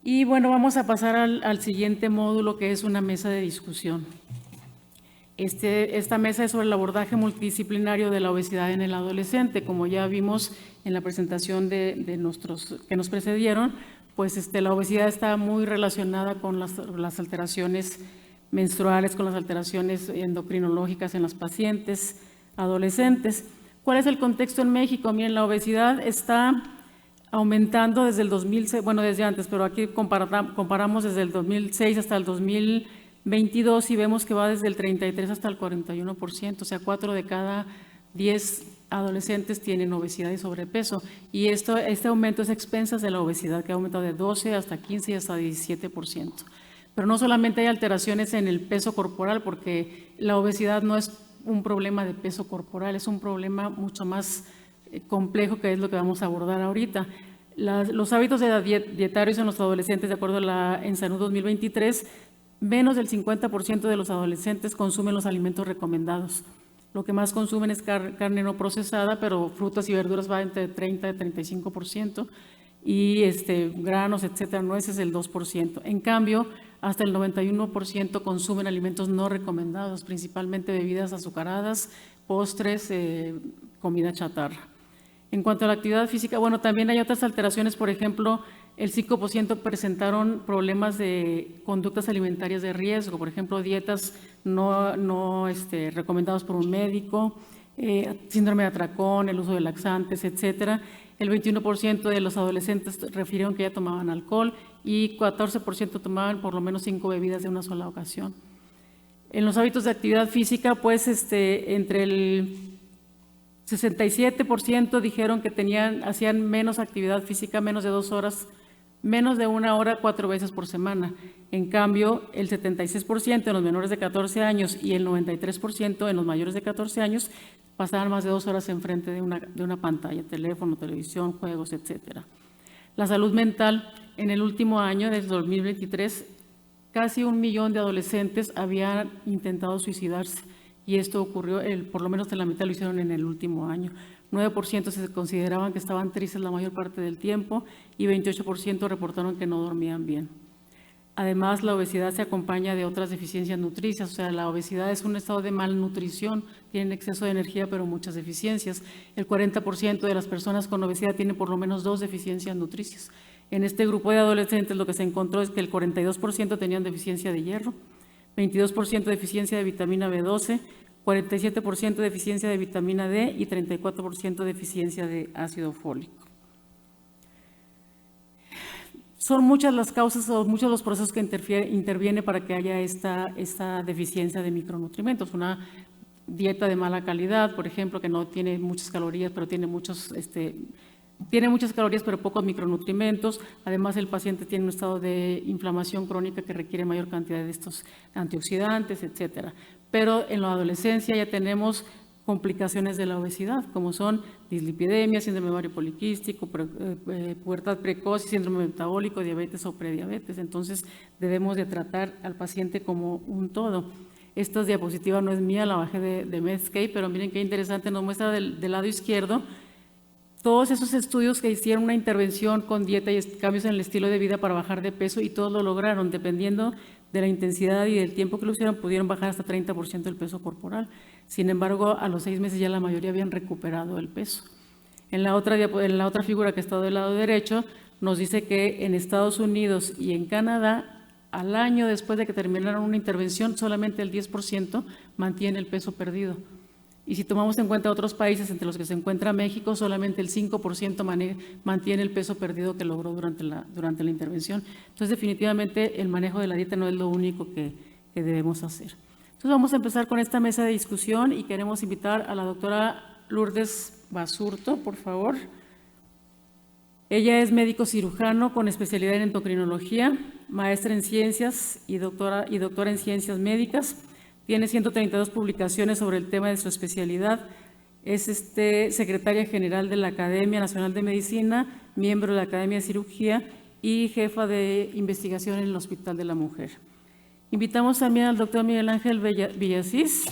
Y bueno, vamos a pasar al siguiente módulo, que es una mesa de discusión. Esta mesa es sobre el abordaje multidisciplinario de la obesidad en el adolescente. Como ya vimos en la presentación de nuestros que nos precedieron, pues la obesidad está muy relacionada con las alteraciones menstruales, con las alteraciones endocrinológicas en las pacientes adolescentes. ¿Cuál es el contexto en México? Miren, la obesidad está aumentando desde el 2006, bueno, desde antes, pero aquí comparamos desde el 2006 hasta el 2022 y vemos que va desde el 33 hasta el 41%, o sea, 4 de cada 10 adolescentes tienen obesidad y sobrepeso. Y este aumento es a expensas de la obesidad, que ha aumentado de 12 hasta 15 y hasta 17%. Pero no solamente hay alteraciones en el peso corporal, porque la obesidad no es un problema de peso corporal, es un problema mucho más complejo, que es lo que vamos a abordar ahorita. Los hábitos dietarios en los adolescentes, de acuerdo a la ENSANUD 2023, menos del 50% de los adolescentes consumen los alimentos recomendados. Lo que más consumen es carne no procesada, pero frutas y verduras va entre 30 y 35%, y granos, etcétera, nueces el 2%. En cambio, hasta el 91% consumen alimentos no recomendados, principalmente bebidas azucaradas, postres, comida chatarra. En cuanto a la actividad física, bueno, también hay otras alteraciones. Por ejemplo, el 5% presentaron problemas de conductas alimentarias de riesgo, por ejemplo, dietas no recomendadas por un médico, síndrome de atracón, el uso de laxantes, etcétera. El 21% de los adolescentes refirieron que ya tomaban alcohol y 14% tomaban por lo menos 5 bebidas de una sola ocasión. En los hábitos de actividad física, pues entre el 67% dijeron que hacían menos actividad física, menos de 2 horas, menos de 1 hora 4 veces por semana. En cambio, el 76% en los menores de 14 años y el 93% en los mayores de 14 años pasaban más de 2 horas enfrente de una pantalla, teléfono, televisión, juegos, etcétera. La salud mental, en el último año, desde 2023, casi 1 millón de adolescentes habían intentado suicidarse. Y esto ocurrió, por lo menos en la mitad lo hicieron en el último año. 9% se consideraban que estaban tristes la mayor parte del tiempo y 28% reportaron que no dormían bien. Además, la obesidad se acompaña de otras deficiencias nutricias, o sea, la obesidad es un estado de malnutrición, tienen exceso de energía pero muchas deficiencias. El 40% de las personas con obesidad tienen por lo menos 2 deficiencias nutricias. En este grupo de adolescentes lo que se encontró es que el 42% tenían deficiencia de hierro, 22% deficiencia de vitamina B12, 47% deficiencia de vitamina D y 34% deficiencia de ácido fólico. Son muchas las causas o muchos los procesos que intervienen para que haya esta deficiencia de micronutrientes. Una dieta de mala calidad, por ejemplo, que no tiene muchas calorías, pero tiene muchas calorías pero pocos micronutrientes. Además, el paciente tiene un estado de inflamación crónica que requiere mayor cantidad de estos antioxidantes, etcétera. Pero en la adolescencia ya tenemos complicaciones de la obesidad, como son dislipidemia, síndrome ovario poliquístico, pubertad precoz, síndrome metabólico, diabetes o prediabetes. Entonces, debemos de tratar al paciente como un todo. Esta diapositiva no es mía, la bajé de Medscape, pero miren qué interesante, nos muestra del lado izquierdo todos esos estudios que hicieron una intervención con dieta y cambios en el estilo de vida para bajar de peso, y todos lo lograron. Dependiendo de la intensidad y del tiempo que lo hicieron, pudieron bajar hasta 30% del peso corporal. Sin embargo, a los 6 meses ya la mayoría habían recuperado el peso. En la otra figura que está del lado derecho, nos dice que en Estados Unidos y en Canadá, al año después de que terminaron una intervención, solamente el 10% mantiene el peso perdido. Y si tomamos en cuenta otros países, entre los que se encuentra México, solamente el 5% mantiene el peso perdido que logró durante la intervención. Entonces, definitivamente, el manejo de la dieta no es lo único que debemos hacer. Entonces, vamos a empezar con esta mesa de discusión y queremos invitar a la doctora Lourdes Basurto, por favor. Ella es médico cirujano con especialidad en endocrinología, maestra en ciencias y doctora en ciencias médicas. Tiene 132 publicaciones sobre el tema de su especialidad. Es secretaria general de la Academia Nacional de Medicina, miembro de la Academia de Cirugía y jefa de investigación en el Hospital de la Mujer. Invitamos también al doctor Miguel Ángel Villasís,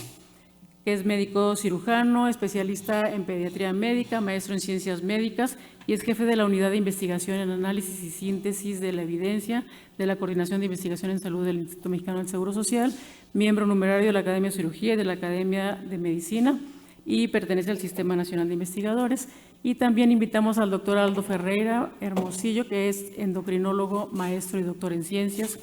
que es médico cirujano, especialista en pediatría médica, maestro en ciencias médicas y es jefe de la Unidad de Investigación en Análisis y Síntesis de la Evidencia de la Coordinación de Investigación en Salud del Instituto Mexicano del Seguro Social, miembro numerario de la Academia de Cirugía y de la Academia de Medicina y pertenece al Sistema Nacional de Investigadores. Y también invitamos al doctor Aldo Ferreira Hermosillo, que es endocrinólogo, maestro y doctor en ciencias,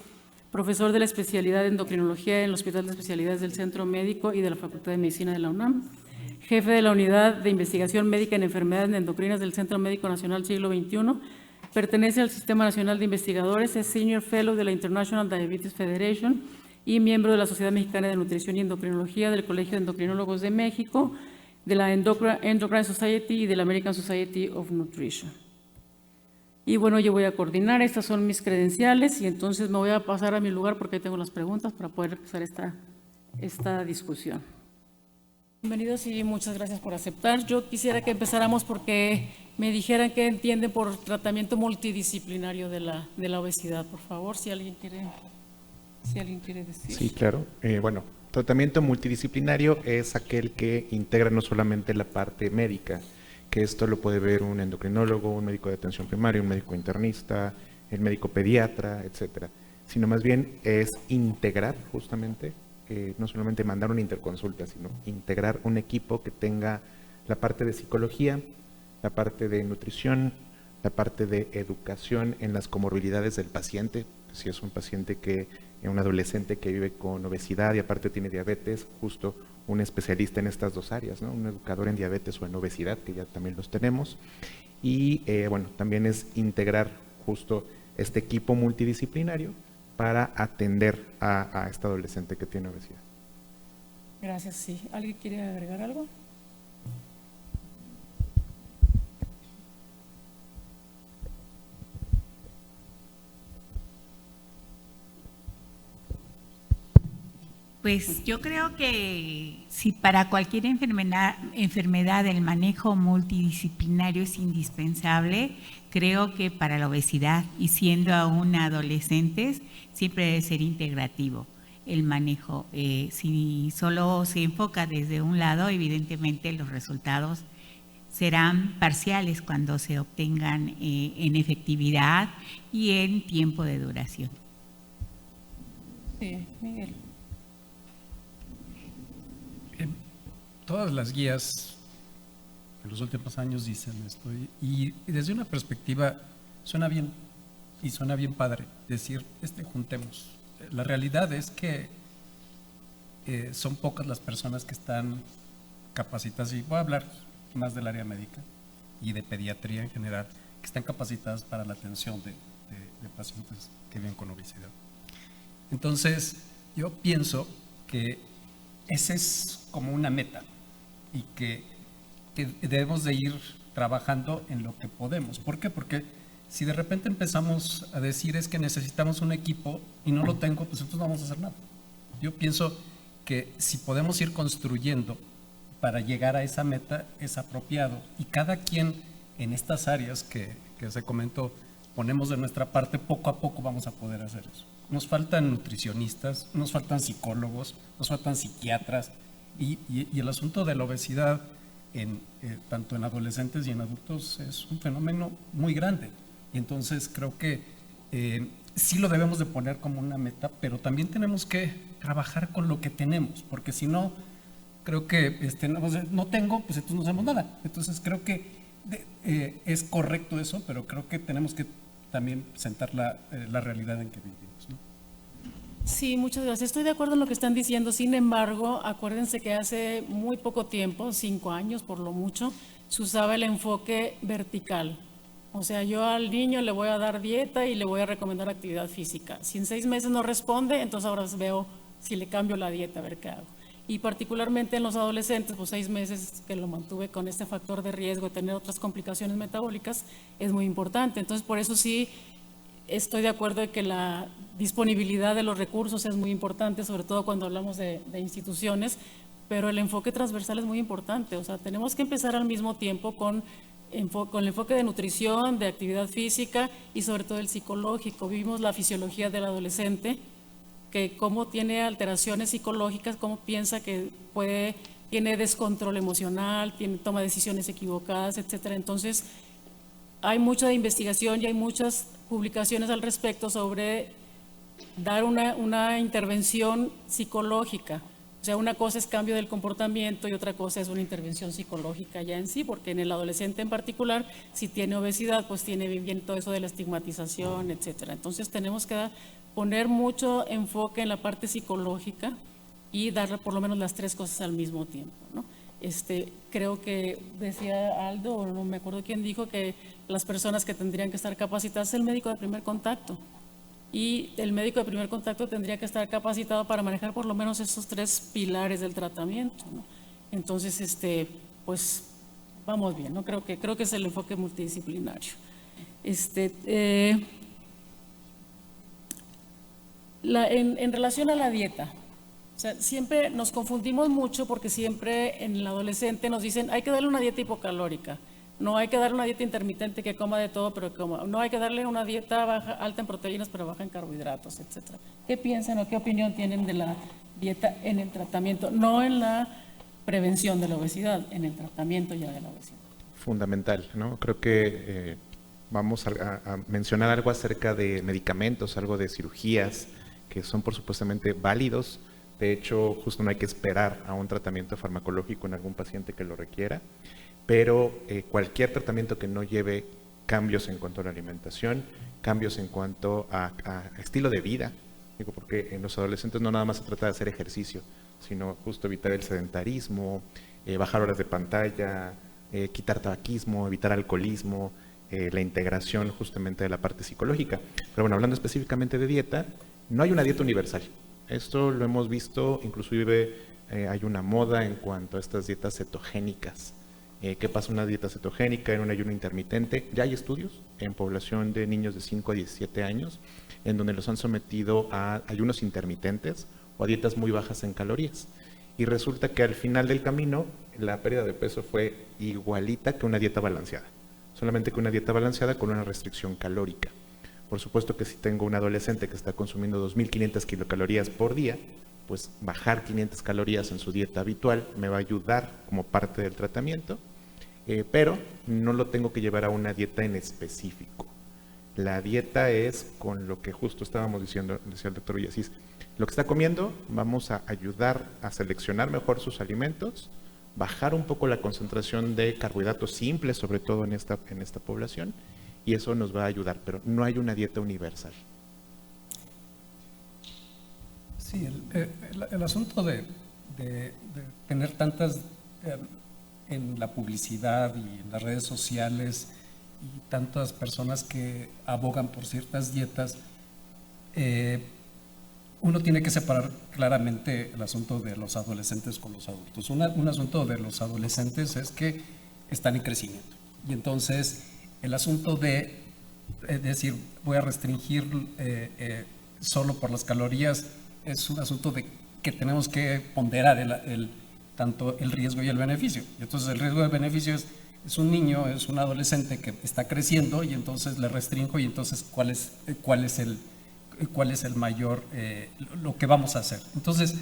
profesor de la especialidad de endocrinología en el Hospital de Especialidades del Centro Médico y de la Facultad de Medicina de la UNAM, jefe de la Unidad de Investigación Médica en Enfermedades Endocrinas del Centro Médico Nacional Siglo XXI, pertenece al Sistema Nacional de Investigadores, es Senior Fellow de la International Diabetes Federation y miembro de la Sociedad Mexicana de Nutrición y Endocrinología, del Colegio de Endocrinólogos de México, de la Endocrine Society y de la American Society of Nutrition. Y bueno, yo voy a coordinar, estas son mis credenciales y entonces me voy a pasar a mi lugar porque ahí tengo las preguntas para poder empezar esta discusión. Bienvenidos y muchas gracias por aceptar. Yo quisiera que empezáramos porque me dijeran qué entienden por tratamiento multidisciplinario de la obesidad, por favor, si alguien quiere decir. Sí, claro. Bueno, tratamiento multidisciplinario es aquel que integra no solamente la parte médica, que esto lo puede ver un endocrinólogo, un médico de atención primaria, un médico internista, el médico pediatra, etcétera, sino más bien es integrar justamente, no solamente mandar una interconsulta, sino integrar un equipo que tenga la parte de psicología, la parte de nutrición, la parte de educación en las comorbilidades del paciente, si es un paciente un adolescente que vive con obesidad y aparte tiene diabetes, justo un especialista en estas dos áreas, ¿no? Un educador en diabetes o en obesidad, que ya también los tenemos. Y bueno, también es integrar justo este equipo multidisciplinario para atender a este adolescente que tiene obesidad. Gracias, sí. ¿Alguien quiere agregar algo? Pues yo creo que si para cualquier enfermedad el manejo multidisciplinario es indispensable, creo que para la obesidad y siendo aún adolescentes siempre debe ser integrativo el manejo. Si solo se enfoca desde un lado, evidentemente los resultados serán parciales cuando se obtengan en efectividad y en tiempo de duración. Sí, Miguel. Todas las guías en los últimos años dicen esto y desde una perspectiva suena bien y suena bien padre decir, juntemos. La realidad es que son pocas las personas que están capacitadas, y voy a hablar más del área médica y de pediatría en general, que están capacitadas para la atención de pacientes que viven con obesidad. Entonces, yo pienso que esa es como una meta y que debemos de ir trabajando en lo que podemos. ¿Por qué? Porque si de repente empezamos a decir es que necesitamos un equipo y no lo tengo, pues entonces no vamos a hacer nada. Yo pienso que si podemos ir construyendo para llegar a esa meta es apropiado y cada quien en estas áreas que se comentó ponemos de nuestra parte, poco a poco vamos a poder hacer eso. Nos faltan nutricionistas, nos faltan psicólogos, nos faltan psiquiatras y el asunto de la obesidad tanto en adolescentes y en adultos es un fenómeno muy grande y entonces creo que sí lo debemos de poner como una meta, pero también tenemos que trabajar con lo que tenemos, porque si no, creo que no tengo, pues entonces no hacemos nada. Entonces creo que es correcto eso, pero creo que tenemos que también sentar la realidad en que vivimos, ¿no? Sí, muchas gracias. Estoy de acuerdo en lo que están diciendo. Sin embargo, acuérdense que hace muy poco tiempo, 5 años por lo mucho, se usaba el enfoque vertical. O sea, yo al niño le voy a dar dieta y le voy a recomendar actividad física. Si en 6 meses no responde, entonces ahora veo si le cambio la dieta, a ver qué hago. Y particularmente en los adolescentes, pues 6 meses que lo mantuve con este factor de riesgo de tener otras complicaciones metabólicas es muy importante. Entonces, por eso sí estoy de acuerdo en que la disponibilidad de los recursos es muy importante, sobre todo cuando hablamos de instituciones, pero el enfoque transversal es muy importante. O sea, tenemos que empezar al mismo tiempo con el enfoque de nutrición, de actividad física y sobre todo el psicológico. Vimos la fisiología del adolescente, que cómo tiene alteraciones psicológicas, cómo piensa que puede tiene descontrol emocional, toma decisiones equivocadas, etcétera. Entonces, hay mucha investigación y hay muchas publicaciones al respecto sobre dar una intervención psicológica. O sea, una cosa es cambio del comportamiento y otra cosa es una intervención psicológica ya en sí, porque en el adolescente en particular, si tiene obesidad, pues tiene bien todo eso de la estigmatización, etcétera. Entonces tenemos que poner mucho enfoque en la parte psicológica y darle por lo menos las tres cosas al mismo tiempo, ¿no? Creo que decía Aldo, o no me acuerdo quién dijo, que las personas que tendrían que estar capacitadas es el médico de primer contacto. Y el médico de primer contacto tendría que estar capacitado para manejar por lo menos esos tres pilares del tratamiento, ¿no? Entonces, pues vamos bien, ¿no? Creo que es el enfoque multidisciplinario. En relación a la dieta, o sea, siempre nos confundimos mucho porque siempre en el adolescente nos dicen hay que darle una dieta hipocalórica. No hay que darle una dieta intermitente que coma de todo, pero no hay que darle una dieta alta en proteínas, pero baja en carbohidratos, etcétera. ¿Qué piensan o qué opinión tienen de la dieta en el tratamiento? No en la prevención de la obesidad, en el tratamiento ya de la obesidad. Fundamental, ¿no? Creo que vamos a mencionar algo acerca de medicamentos, algo de cirugías, que son por supuestamente válidos. De hecho, justo no hay que esperar a un tratamiento farmacológico en algún paciente que lo requiera. Pero cualquier tratamiento que no lleve cambios en cuanto a la alimentación, cambios en cuanto a estilo de vida, digo, porque en los adolescentes no nada más se trata de hacer ejercicio, sino justo evitar el sedentarismo, bajar horas de pantalla, quitar tabaquismo, evitar alcoholismo, la integración justamente de la parte psicológica. Pero bueno, hablando específicamente de dieta, no hay una dieta universal. Esto lo hemos visto, inclusive hay una moda en cuanto a estas dietas cetogénicas. ¿Qué pasa una dieta cetogénica en un ayuno intermitente? Ya hay estudios en población de niños de 5 a 17 años en donde los han sometido a ayunos intermitentes o a dietas muy bajas en calorías. Y resulta que al final del camino la pérdida de peso fue igualita que una dieta balanceada. Solamente que una dieta balanceada con una restricción calórica. Por supuesto que si tengo un adolescente que está consumiendo 2.500 kilocalorías por día, pues bajar 500 calorías en su dieta habitual me va a ayudar como parte del tratamiento. Pero no lo tengo que llevar a una dieta en específico. La dieta es con lo que justo estábamos diciendo, decía el doctor Villasís, lo que está comiendo, vamos a ayudar a seleccionar mejor sus alimentos, bajar un poco la concentración de carbohidratos simples, sobre todo en esta población, y eso nos va a ayudar, pero no hay una dieta universal. Sí, el asunto de tener tantas en la publicidad y en las redes sociales y tantas personas que abogan por ciertas dietas, uno tiene que separar claramente el asunto de los adolescentes con los adultos. Un asunto de los adolescentes es que están en crecimiento y entonces el asunto de decir voy a restringir solo por las calorías es un asunto de que tenemos que ponderar tanto el riesgo y el beneficio. Y entonces el riesgo y el beneficio es un niño, es un adolescente que está creciendo y entonces le restringo y entonces cuál es el mayor, lo que vamos a hacer. Entonces,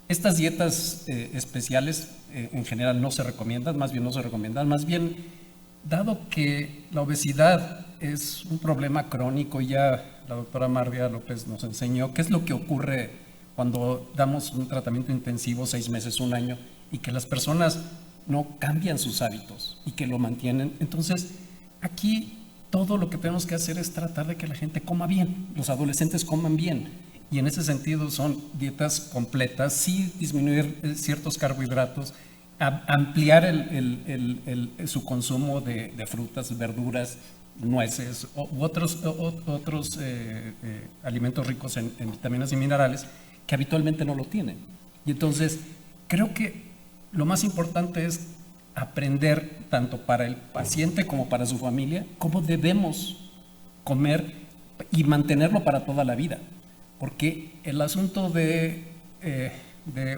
estas dietas especiales en general no se recomiendan, más bien dado que la obesidad es un problema crónico, ya la doctora Mardia López nos enseñó qué es lo que ocurre cuando damos un tratamiento intensivo 6 meses, 1 año, y que las personas no cambian sus hábitos y que lo mantienen. Entonces, aquí todo lo que tenemos que hacer es tratar de que la gente coma bien, los adolescentes coman bien. Y en ese sentido son dietas completas, sí disminuir ciertos carbohidratos, ampliar su consumo de frutas, verduras, nueces u otros alimentos ricos en vitaminas y minerales que habitualmente no lo tienen. Y entonces creo que lo más importante es aprender tanto para el paciente como para su familia cómo debemos comer y mantenerlo para toda la vida. Porque el asunto de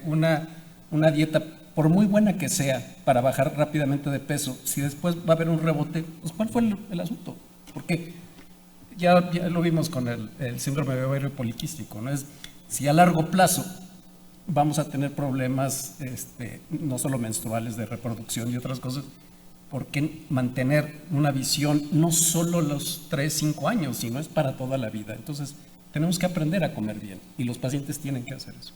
una dieta, por muy buena que sea, para bajar rápidamente de peso, si después va a haber un rebote, pues ¿cuál fue el asunto? Porque ya lo vimos con el síndrome de ovario poliquístico, ¿no? Si a largo plazo vamos a tener problemas no solo menstruales, de reproducción y otras cosas. ¿Por qué mantener una visión no solo los 3, 5 años, sino es para toda la vida? Entonces, tenemos que aprender a comer bien y los pacientes tienen que hacer eso.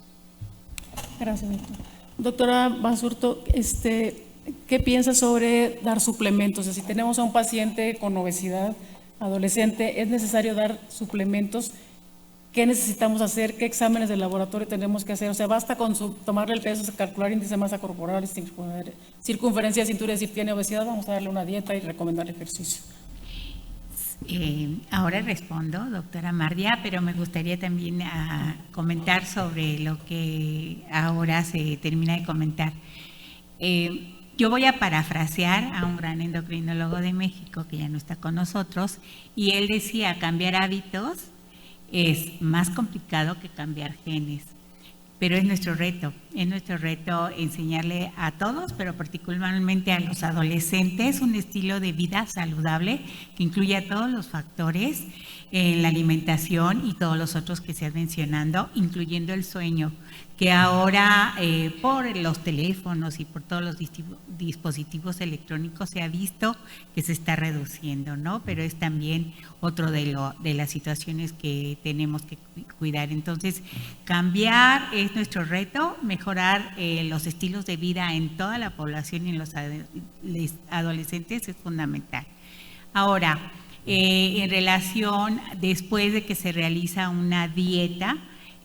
Gracias, doctor. Doctora Basurto, ¿qué piensa sobre dar suplementos? O sea, si tenemos a un paciente con obesidad adolescente, ¿es necesario dar suplementos? ¿Qué necesitamos hacer? ¿Qué exámenes de laboratorio tenemos que hacer? O sea, basta con tomarle el peso, calcular índice de masa corporal, circunferencia de cintura y decir tiene obesidad, vamos a darle una dieta y recomendar ejercicio. Ahora respondo, doctora Mardia, pero me gustaría también comentar sobre lo que ahora se termina de comentar. Yo voy a parafrasear a un gran endocrinólogo de México que ya no está con nosotros, y él decía, cambiar hábitos es más complicado que cambiar genes, pero es nuestro reto enseñarle a todos, pero particularmente a los adolescentes, un estilo de vida saludable que incluya todos los factores en la alimentación y todos los otros que se han mencionado, incluyendo el sueño, que ahora por los teléfonos y por todos los dispositivos electrónicos se ha visto que se está reduciendo, ¿no? Pero es también otro de las situaciones que tenemos que cuidar. Entonces, cambiar es nuestro reto, mejorar los estilos de vida en toda la población y en los adolescentes es fundamental. Ahora, en relación, después de que se realiza una dieta,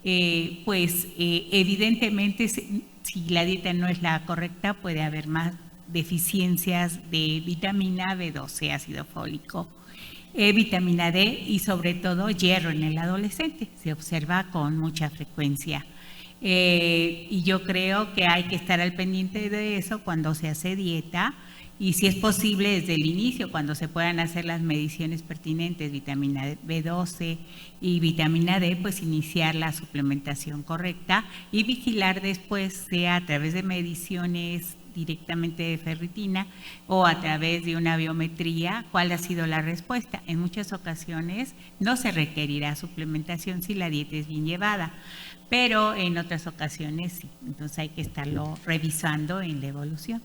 evidentemente si la dieta no es la correcta puede haber más deficiencias de vitamina B12, ácido fólico, vitamina D y sobre todo hierro en el adolescente, se observa con mucha frecuencia. Y yo creo que hay que estar al pendiente de eso cuando se hace dieta, y si es posible desde el inicio, cuando se puedan hacer las mediciones pertinentes, vitamina B12 y vitamina D, pues iniciar la suplementación correcta y vigilar después, sea a través de mediciones directamente de ferritina o a través de una biometría, cuál ha sido la respuesta. En muchas ocasiones no se requerirá suplementación si la dieta es bien llevada, pero en otras ocasiones sí. Entonces hay que estarlo revisando en la evolución.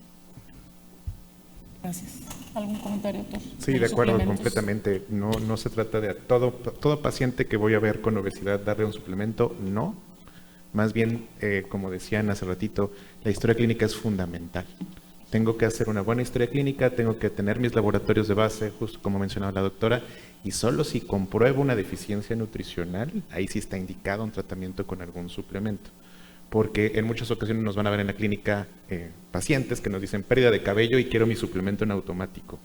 Gracias. ¿Algún comentario, doctor? Sí, de acuerdo, completamente. No se trata de todo paciente que voy a ver con obesidad darle un suplemento, no. Más bien, como decían hace ratito, la historia clínica es fundamental. Tengo que hacer una buena historia clínica, tengo que tener mis laboratorios de base, justo como mencionaba la doctora, y solo si compruebo una deficiencia nutricional, ahí sí está indicado un tratamiento con algún suplemento. Porque en muchas ocasiones nos van a ver en la clínica pacientes que nos dicen pérdida de cabello y quiero mi suplemento en automático.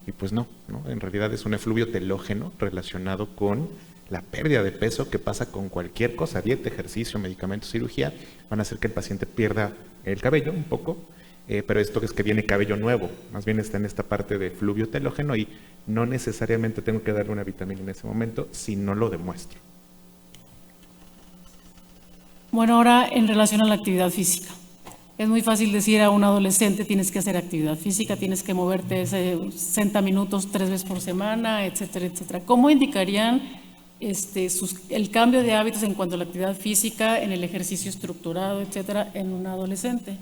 Y pues no, en realidad es un efluvio telógeno relacionado con la pérdida de peso que pasa con cualquier cosa, dieta, ejercicio, medicamentos, cirugía, van a hacer que el paciente pierda el cabello un poco, pero esto es que viene cabello nuevo, más bien está en esta parte de efluvio telógeno y no necesariamente tengo que darle una vitamina en ese momento si no lo demuestro. Bueno, ahora en relación a la actividad física. Es muy fácil decir a un adolescente tienes que hacer actividad física, tienes que moverte 60 minutos 3 veces por semana, etcétera, etcétera. ¿Cómo indicarían el cambio de hábitos en cuanto a la actividad física, en el ejercicio estructurado, etcétera, en un adolescente?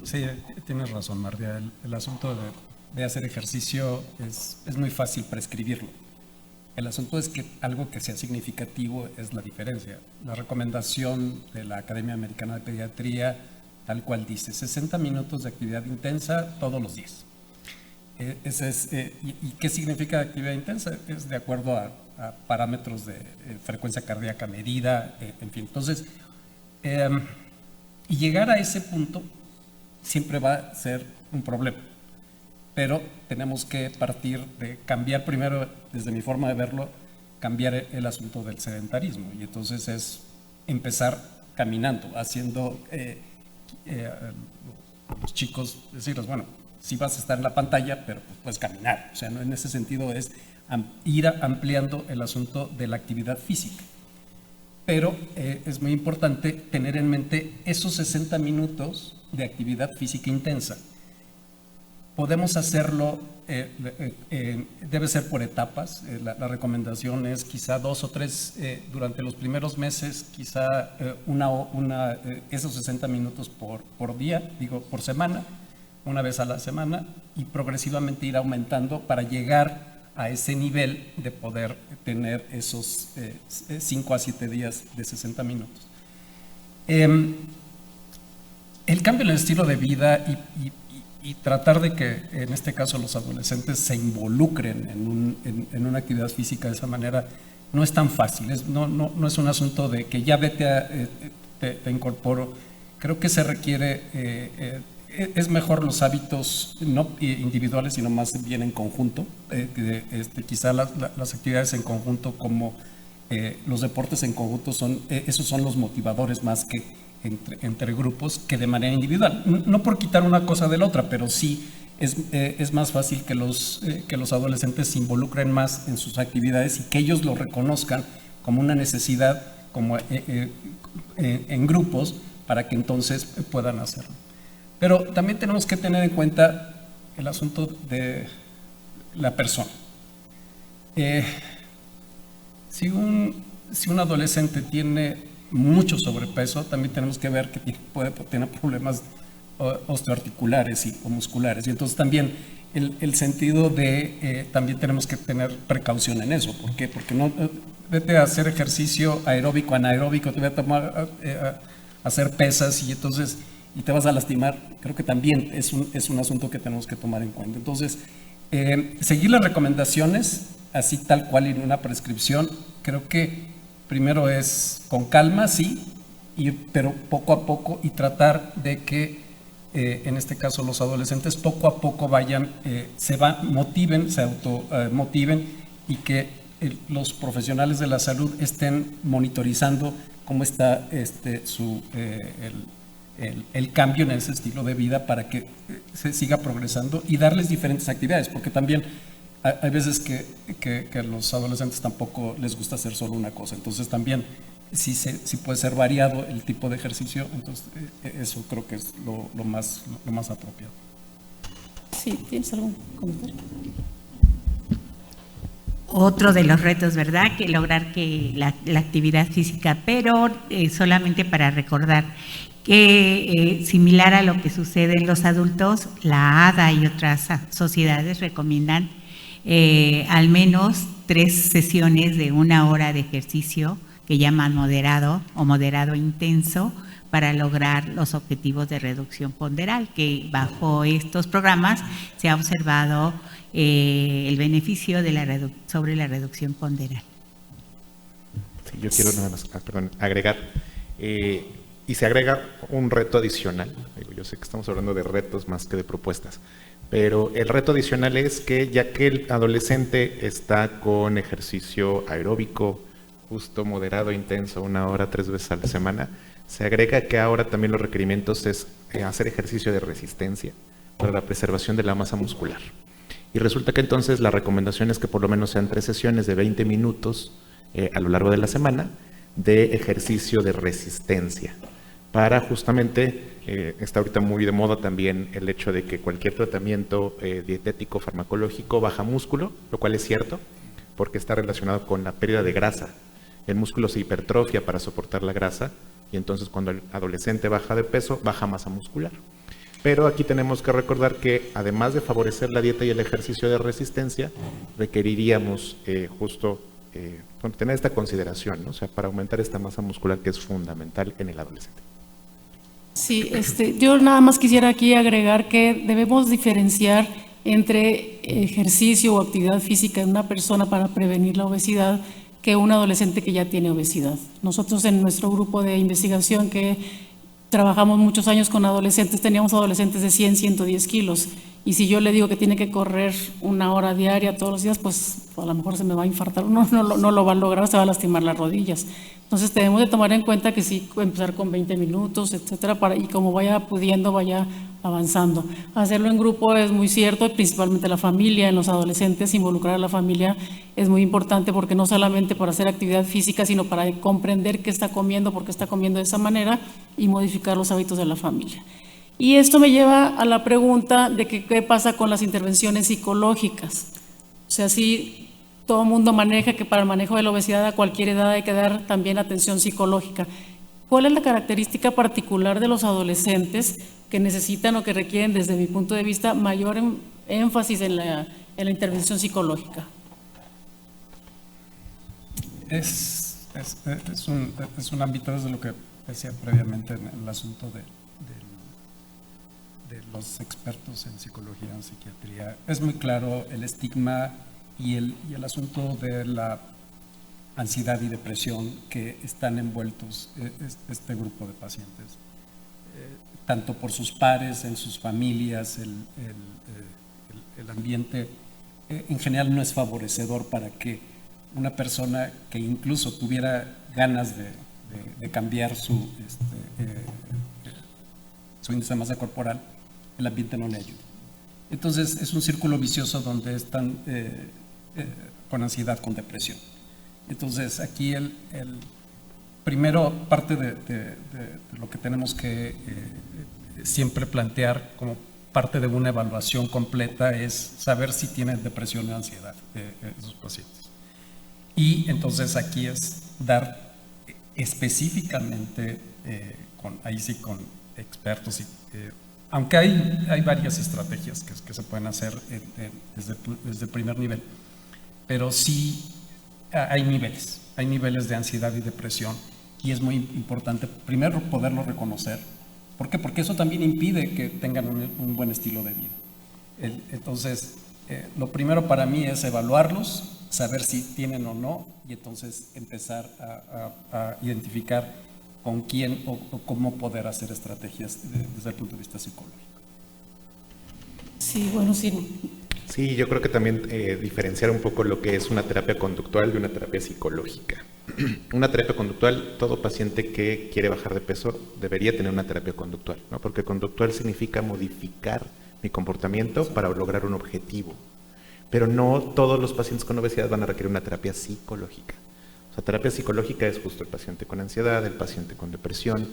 Sí, tienes razón, Mardia. El asunto de hacer ejercicio es muy fácil prescribirlo. El asunto es que algo que sea significativo es la diferencia. La recomendación de la Academia Americana de Pediatría, tal cual dice, 60 minutos de actividad intensa todos los días. ¿Y qué significa actividad intensa? Es de acuerdo a parámetros de frecuencia cardíaca medida, en fin. Entonces, y llegar a ese punto siempre va a ser un problema. Pero tenemos que partir de cambiar primero, desde mi forma de verlo, cambiar el asunto del sedentarismo. Y entonces es empezar caminando, haciendo los chicos, decirles, bueno, sí vas a estar en la pantalla, pero pues puedes caminar. O sea, ¿no? En ese sentido es ir ampliando el asunto de la actividad física. Pero es muy importante tener en mente esos 60 minutos de actividad física intensa. podemos hacerlo, debe ser por etapas. La recomendación es quizá 2 o 3 durante los primeros meses, quizá esos 60 minutos por día, por semana, una vez a la semana, y progresivamente ir aumentando para llegar a ese nivel de poder tener esos 5 a 7 días de 60 minutos. El cambio en el estilo de vida y tratar de que, en este caso, los adolescentes se involucren en una actividad física de esa manera no es tan fácil. No es un asunto de que ya vete, te incorporo. Creo que se requiere, es mejor los hábitos no individuales, sino más bien en conjunto. Quizá las actividades en conjunto, como los deportes en conjunto, esos son los motivadores más que entre grupos que de manera individual. No por quitar una cosa de la otra, pero sí es más fácil que los adolescentes se involucren más en sus actividades y que ellos lo reconozcan como una necesidad, como en grupos, para que entonces puedan hacerlo. Pero también tenemos que tener en cuenta el asunto de la persona. Si un adolescente tiene mucho sobrepeso, también tenemos que ver que puede tener problemas osteoarticulares o musculares. Y entonces también el sentido de, también tenemos que tener precaución en eso. ¿Por qué? Porque no vete a hacer ejercicio aeróbico, anaeróbico, te voy a tomar a hacer pesas y entonces te vas a lastimar. Creo que también es un asunto que tenemos que tomar en cuenta. Entonces, seguir las recomendaciones, así tal cual en una prescripción, creo que primero es con calma, sí, pero poco a poco, y tratar de que, en este caso, los adolescentes poco a poco se automotiven y que los profesionales de la salud estén monitorizando cómo está el cambio en ese estilo de vida para que se siga progresando y darles diferentes actividades, porque también hay veces que a los adolescentes tampoco les gusta hacer solo una cosa. Entonces también, si puede ser variado el tipo de ejercicio, entonces eso creo que es lo más apropiado. Sí, ¿tienes algún comentario? Otro de los retos, ¿verdad? Que lograr que la actividad física, pero solamente para recordar que similar a lo que sucede en los adultos, la ADA y otras sociedades recomiendan al menos 3 sesiones de 1 hora de ejercicio que llaman moderado o moderado intenso para lograr los objetivos de reducción ponderal, que bajo estos programas se ha observado el beneficio sobre la reducción ponderal. Sí, yo quiero nada más agregar, y se agrega un reto adicional. Yo sé que estamos hablando de retos más que de propuestas, pero el reto adicional es que, ya que el adolescente está con ejercicio aeróbico, justo, moderado, intenso, 1 hora, 3 veces a la semana, se agrega que ahora también los requerimientos es hacer ejercicio de resistencia para la preservación de la masa muscular. Y resulta que entonces la recomendación es que por lo menos sean 3 sesiones de 20 minutos a lo largo de la semana de ejercicio de resistencia, para justamente, está ahorita muy de moda también el hecho de que cualquier tratamiento dietético, farmacológico, baja músculo, lo cual es cierto, porque está relacionado con la pérdida de grasa. El músculo se hipertrofia para soportar la grasa, y entonces cuando el adolescente baja de peso, baja masa muscular. Pero aquí tenemos que recordar que, además de favorecer la dieta y el ejercicio de resistencia, requeriríamos tener esta consideración, ¿no? O sea, para aumentar esta masa muscular que es fundamental en el adolescente. Sí, yo nada más quisiera aquí agregar que debemos diferenciar entre ejercicio o actividad física en una persona para prevenir la obesidad que un adolescente que ya tiene obesidad. Nosotros en nuestro grupo de investigación, que trabajamos muchos años con adolescentes, teníamos adolescentes de 100, 110 kilos. Y si yo le digo que tiene que correr 1 hora diaria todos los días, pues a lo mejor se me va a infartar, no lo va a lograr, se va a lastimar las rodillas. Entonces debemos de tomar en cuenta que sí, empezar con 20 minutos, etcétera, y como vaya pudiendo, vaya avanzando. Hacerlo en grupo es muy cierto, principalmente la familia, en los adolescentes, involucrar a la familia es muy importante, porque no solamente por hacer actividad física, sino para comprender qué está comiendo, por qué está comiendo de esa manera y modificar los hábitos de la familia. Y esto me lleva a la pregunta de que qué pasa con las intervenciones psicológicas. O sea, si todo el mundo maneja que para el manejo de la obesidad a cualquier edad hay que dar también atención psicológica. ¿Cuál es la característica particular de los adolescentes que necesitan o que requieren, desde mi punto de vista, mayor énfasis en la intervención psicológica? Es un ámbito, desde lo que decía previamente en el asunto de los expertos en psicología, en psiquiatría. Es muy claro el estigma y el asunto de la ansiedad y depresión que están envueltos este grupo de pacientes, tanto por sus pares, en sus familias, el ambiente en general no es favorecedor para que una persona que incluso tuviera ganas de cambiar su índice de masa corporal, el ambiente no le ayuda. Entonces es un círculo vicioso donde están con ansiedad, con depresión. Entonces aquí el primero, parte de lo que tenemos que siempre plantear como parte de una evaluación completa es saber si tienen depresión o ansiedad esos pacientes. Y entonces aquí es dar específicamente, ahí sí con expertos, aunque hay varias estrategias que se pueden hacer desde el primer nivel, pero sí hay niveles de ansiedad y depresión, y es muy importante primero poderlo reconocer. ¿Por qué? Porque eso también impide que tengan un buen estilo de vida. Entonces, lo primero para mí es evaluarlos, saber si tienen o no, y entonces empezar a identificar con quién o cómo poder hacer estrategias desde el punto de vista psicológico. Sí, bueno, sí. Sí, yo creo que también diferenciar un poco lo que es una terapia conductual de una terapia psicológica. Una terapia conductual, todo paciente que quiere bajar de peso debería tener una terapia conductual, ¿no? Porque conductual significa modificar mi comportamiento para lograr un objetivo. Pero no todos los pacientes con obesidad van a requerir una terapia psicológica. O sea, terapia psicológica es justo el paciente con ansiedad, el paciente con depresión.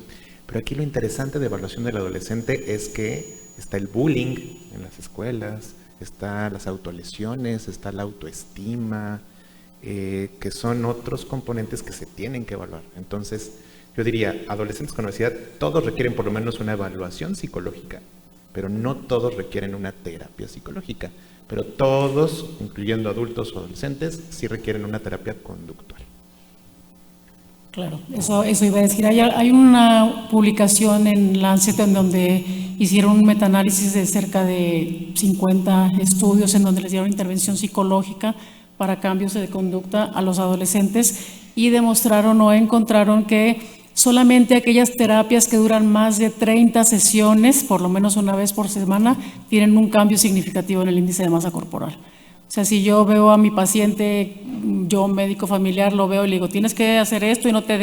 Pero aquí lo interesante de evaluación del adolescente es que está el bullying en las escuelas, están las autolesiones, está la autoestima, que son otros componentes que se tienen que evaluar. Entonces, yo diría, adolescentes con obesidad, todos requieren por lo menos una evaluación psicológica, pero no todos requieren una terapia psicológica. Pero todos, incluyendo adultos o adolescentes, sí requieren una terapia conductual. Claro, eso iba a decir. Hay una publicación en Lancet en donde hicieron un metaanálisis de cerca de 50 estudios en donde les dieron intervención psicológica para cambios de conducta a los adolescentes y demostraron o encontraron que solamente aquellas terapias que duran más de 30 sesiones, por lo menos una vez por semana, tienen un cambio significativo en el índice de masa corporal. O sea, si yo veo a mi paciente, yo médico familiar, lo veo y le digo, tienes que hacer esto y no te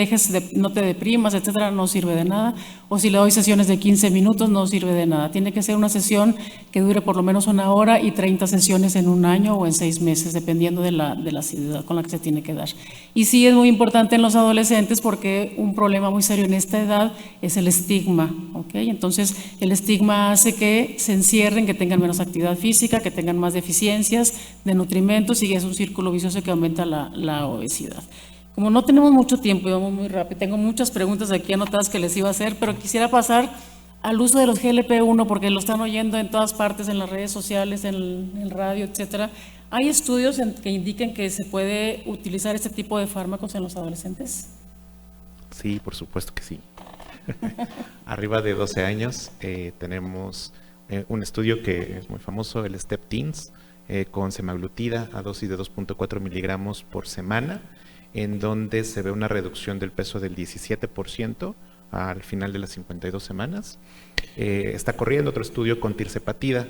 deprimas, etcétera, no sirve de nada. O si le doy sesiones de 15 minutos, no sirve de nada. Tiene que ser una sesión que dure por lo menos una hora y 30 sesiones en un año o en 6 meses, dependiendo de la asiduidad con la que se tiene que dar. Y sí es muy importante en los adolescentes porque un problema muy serio en esta edad es el estigma, ¿ok? Entonces, el estigma hace que se encierren, que tengan menos actividad física, que tengan más deficiencias de nutrimentos y es un círculo vicioso que aumenta la obesidad. Como no tenemos mucho tiempo y vamos muy rápido, tengo muchas preguntas aquí anotadas que les iba a hacer, pero quisiera pasar al uso de los GLP-1 porque lo están oyendo en todas partes, en las redes sociales, en el radio, etcétera. ¿Hay estudios que indiquen que se puede utilizar este tipo de fármacos en los adolescentes? Sí, por supuesto que sí. Arriba de 12 años tenemos un estudio que es muy famoso, el STEP Teens, con semaglutida a dosis de 2.4 miligramos por semana, en donde se ve una reducción del peso del 17% al final de las 52 semanas. Está corriendo otro estudio con tirzepatida,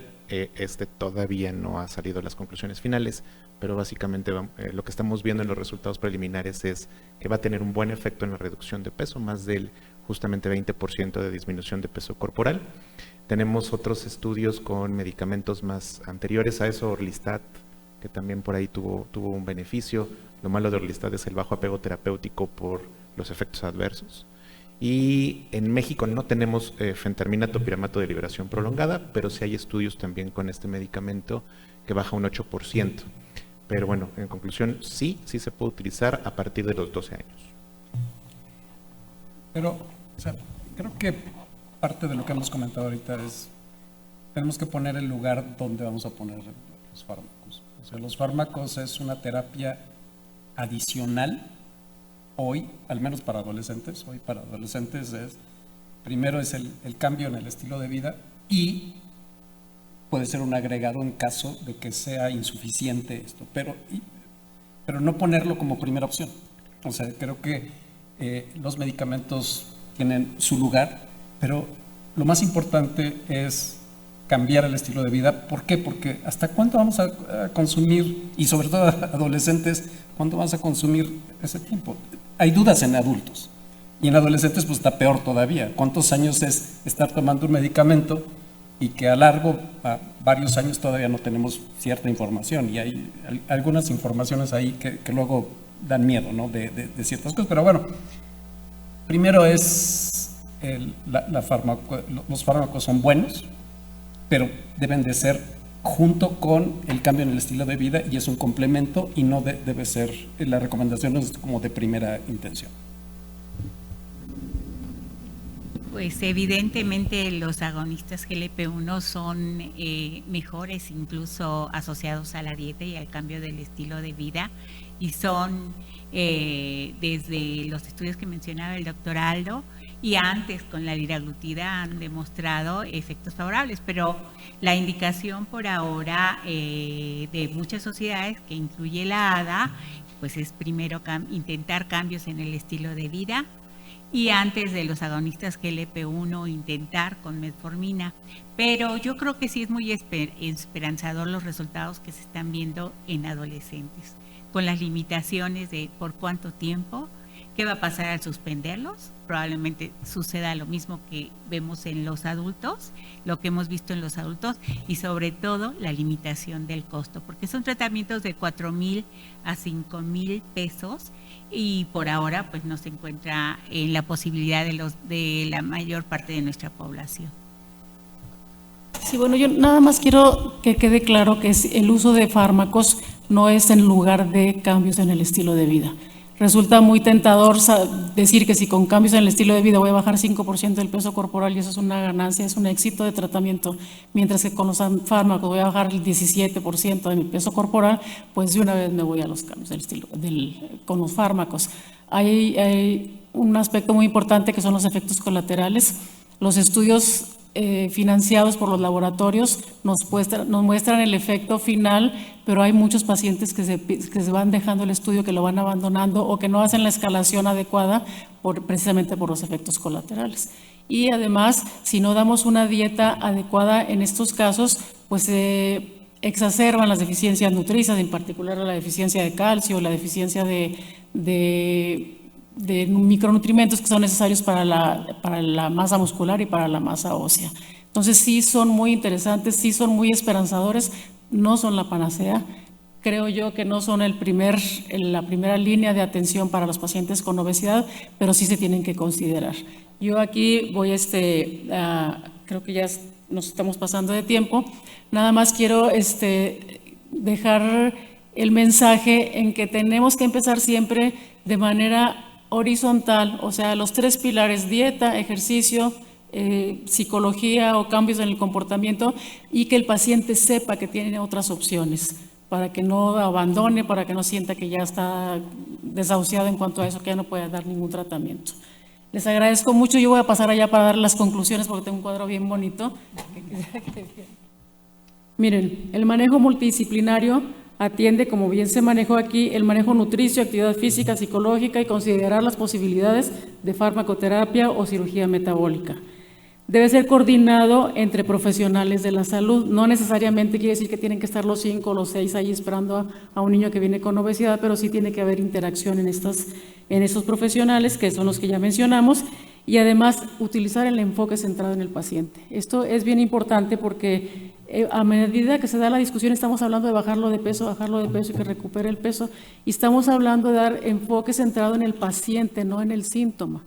todavía no ha salido las conclusiones finales, pero básicamente lo que estamos viendo en los resultados preliminares es que va a tener un buen efecto en la reducción de peso, más del justamente 20% de disminución de peso corporal. Tenemos otros estudios con medicamentos más anteriores a eso, Orlistat, que también por ahí tuvo un beneficio. Lo malo de Orlistat es el bajo apego terapéutico por los efectos adversos. Y en México no tenemos fentermina topiramato de liberación prolongada, pero sí hay estudios también con este medicamento que baja un 8%. Pero bueno, en conclusión, sí se puede utilizar a partir de los 12 años. Pero, o sea, creo que parte de lo que hemos comentado ahorita es, tenemos que poner el lugar donde vamos a poner los fármacos. O sea, los fármacos es una terapia adicional hoy, al menos para adolescentes. Hoy para adolescentes primero es el cambio en el estilo de vida y puede ser un agregado en caso de que sea insuficiente esto, pero no ponerlo como primera opción. O sea, creo que los medicamentos tienen su lugar, pero lo más importante es cambiar el estilo de vida. ¿Por qué? Porque ¿hasta cuánto vamos a consumir? Y sobre todo adolescentes, ¿cuánto vas a consumir ese tiempo? Hay dudas en adultos. Y en adolescentes pues está peor todavía. ¿Cuántos años es estar tomando un medicamento y que a varios años todavía no tenemos cierta información? Y hay algunas informaciones ahí que luego dan miedo, ¿no? de ciertas cosas. Pero bueno, primero es los fármacos son buenos, pero deben de ser junto con el cambio en el estilo de vida, y es un complemento y no debe ser, la recomendación no es como de primera intención. Pues evidentemente los agonistas GLP-1 son mejores, incluso asociados a la dieta y al cambio del estilo de vida, y son desde los estudios que mencionaba el doctor Aldo y antes con la liraglutida han demostrado efectos favorables, pero la indicación por ahora de muchas sociedades, que incluye la ADA, pues es primero intentar cambios en el estilo de vida, y antes de los agonistas GLP-1 intentar con metformina. Pero yo creo que sí es muy esperanzador los resultados que se están viendo en adolescentes, con las limitaciones de por cuánto tiempo, qué va a pasar al suspenderlos. Probablemente suceda lo mismo que vemos en los adultos, lo que hemos visto en los adultos, y sobre todo la limitación del costo, porque son tratamientos de 4,000 a 5,000 pesos, y por ahora pues no se encuentra en la posibilidad de la mayor parte de nuestra población. Sí, bueno, yo nada más quiero que quede claro que el uso de fármacos no es en lugar de cambios en el estilo de vida. Resulta muy tentador decir que si con cambios en el estilo de vida voy a bajar 5% del peso corporal y eso es una ganancia, es un éxito de tratamiento, mientras que con los fármacos voy a bajar el 17% de mi peso corporal, pues de una vez me voy a los cambios del estilo con los fármacos. Hay un aspecto muy importante que son los efectos colaterales. Los estudios financiados por los laboratorios nos muestran el efecto final, pero hay muchos pacientes que se van dejando el estudio, que lo van abandonando o que no hacen la escalación adecuada precisamente por los efectos colaterales. Y además, si no damos una dieta adecuada en estos casos, pues se exacerban las deficiencias nutricias, en particular la deficiencia de calcio, la deficiencia de micronutrientes que son necesarios para la masa muscular y para la masa ósea. Entonces sí son muy interesantes, sí son muy esperanzadores, no son la panacea. Creo yo que no son la primera línea de atención para los pacientes con obesidad, pero sí se tienen que considerar. Yo aquí voy creo que ya nos estamos pasando de tiempo. Nada más quiero dejar el mensaje en que tenemos que empezar siempre de manera horizontal, o sea, los 3 pilares: dieta, ejercicio, psicología o cambios en el comportamiento, y que el paciente sepa que tiene otras opciones, para que no abandone, para que no sienta que ya está desahuciado en cuanto a eso, que ya no puede dar ningún tratamiento. Les agradezco mucho. Yo voy a pasar allá para dar las conclusiones porque tengo un cuadro bien bonito. Miren, el manejo multidisciplinario atiende, como bien se manejó aquí, el manejo nutricio, actividad física, psicológica y considerar las posibilidades de farmacoterapia o cirugía metabólica. Debe ser coordinado entre profesionales de la salud. No necesariamente quiere decir que tienen que estar los 5 o los 6 ahí esperando a un niño que viene con obesidad, pero sí tiene que haber interacción en estos profesionales, que son los que ya mencionamos, y además utilizar el enfoque centrado en el paciente. Esto es bien importante porque a medida que se da la discusión estamos hablando de bajarlo de peso y que recupere el peso, y estamos hablando de dar enfoque centrado en el paciente, no en el síntoma.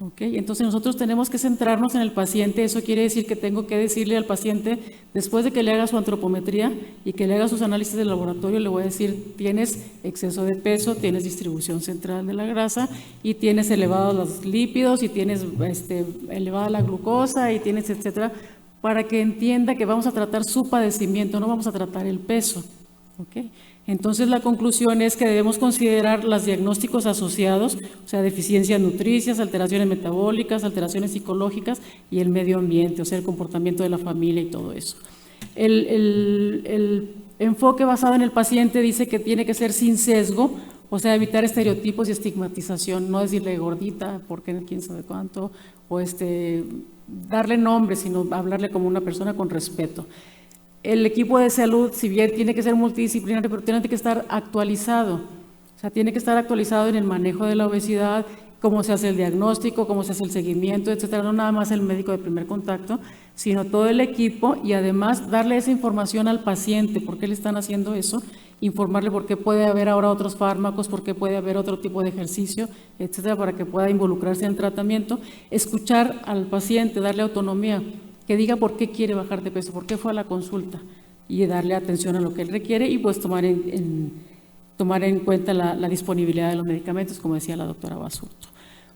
¿Ok? Entonces nosotros tenemos que centrarnos en el paciente. Eso quiere decir que tengo que decirle al paciente, después de que le haga su antropometría y que le haga sus análisis de laboratorio, le voy a decir, tienes exceso de peso, tienes distribución central de la grasa y tienes elevados los lípidos y tienes elevada la glucosa y tienes etcétera, para que entienda que vamos a tratar su padecimiento, no vamos a tratar el peso. ¿Ok? Entonces la conclusión es que debemos considerar los diagnósticos asociados, o sea, deficiencias nutricias, alteraciones metabólicas, alteraciones psicológicas y el medio ambiente, o sea, el comportamiento de la familia y todo eso. El enfoque basado en el paciente dice que tiene que ser sin sesgo, o sea, evitar estereotipos y estigmatización, no decirle gordita, porque quién sabe cuánto, o darle nombre, sino hablarle como una persona con respeto. El equipo de salud, si bien tiene que ser multidisciplinario, pero tiene que estar actualizado. O sea, tiene que estar actualizado en el manejo de la obesidad, cómo se hace el diagnóstico, cómo se hace el seguimiento, etcétera. No nada más el médico de primer contacto, sino todo el equipo y además darle esa información al paciente, por qué le están haciendo eso, informarle por qué puede haber ahora otros fármacos, por qué puede haber otro tipo de ejercicio, etcétera, para que pueda involucrarse en el tratamiento. Escuchar al paciente, darle autonomía, que diga por qué quiere bajar de peso, por qué fue a la consulta y darle atención a lo que él requiere y pues tomar en cuenta la disponibilidad de los medicamentos, como decía la doctora Basurto.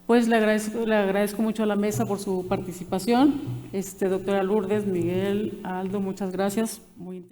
Pues le agradezco mucho a la mesa por su participación. Doctora Lourdes, Miguel, Aldo, muchas gracias. Muy